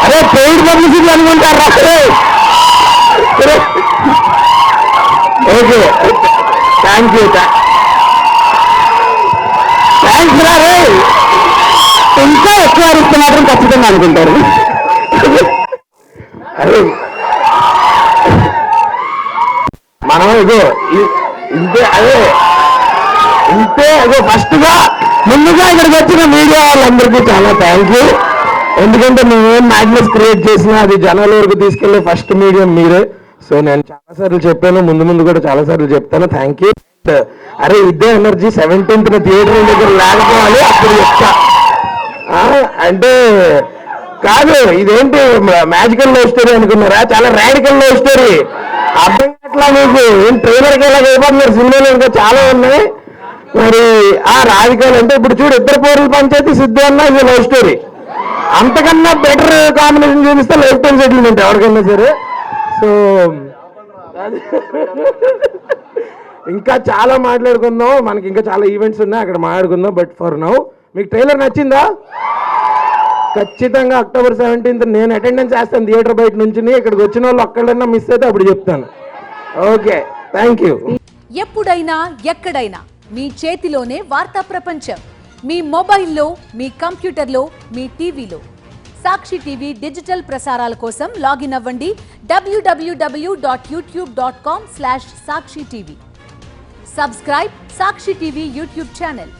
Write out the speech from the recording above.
అరే paid publicity అనుకుంటారా? Okay, thank you, thanks రా. ఇంకా ఎక్కువ అరిస్తే మాత్రం ఖచ్చితంగా అనుకుంటారు. అదే మనం ఇగో ఇంతే, ఫస్ట్ గా ముందుగా ఇక్కడికి వచ్చిన మీడియా వాళ్ళందరికీ చాలా థ్యాంక్ యూ. ఎందుకంటే మేమేం మ్యాగ్నెస్ క్రియేట్ చేసినా అది జనాల వరకు తీసుకెళ్లే ఫస్ట్ మీడియం మీరే. సో నేను చాలాసార్లు చెప్పాను, ముందు కూడా చాలాసార్లు చెప్తాను. Thank you. అరే ఇదే ఎనర్జీ 17th థియేటర్ దగ్గర లేకపోవాలి, అప్పుడు చెప్తా. అంటే కాదు, ఇదేంటి మ్యాజికల్ లవ్ స్టోరీ అనుకున్నారా? చాలా రాడికల్ లవ్ స్టోరీ. అర్థం కావట్లా మీకు? ఏం ట్రైలర్కి ఎలా అయిపోతున్నారు? సినిమాలు ఇంకా చాలా ఉన్నాయి. మరి ఆ రాజకీయాలు అంటే ఇప్పుడు చూడు, ఇద్దరు పౌరుల పంచాయతీ సిద్ధు అన్న ఇది లవ్ స్టోరీ. అంతకన్నా బెటర్ కాంబినేషన్ చూపిస్తే లైఫ్ టైం సెటిల్మెంట్ ఎవరికైనా సరే. సో ఇంకా చాలా మాట్లాడుకుందాం, మనకి ఇంకా చాలా ఈవెంట్స్ ఉన్నాయి, అక్కడ మాట్లాడుకుందాం. బట్ ఫర్ నౌ మీకు ట్రైలర్ నచ్చిందా? ఖచ్చితంగా October 17th నేను అటెండెన్స్ చేస్తాను థియేటర్ బయట నుంచి. ఇక్కడికి వచ్చిన వాళ్ళు ఒక్కడన్నా మిస్ అయితే అప్పుడు చెప్తాను. Okay, thank you. ఎప్పుడైనా ఎక్కడైనా మీ చేతిలోనే వార్తా ప్రపంచం. మీ మొబైల్లో, మీ కంప్యూటర్లో, మీ టీవీలో. సాక్షి టీవీ డిజిటల్ ప్రసారాల కోసం లాగిన్ అవ్వండి www.youtube.com/సాక్షి టీవీ. సబ్స్క్రైబ్ సాక్షి టీవీ యూట్యూబ్ ఛానల్.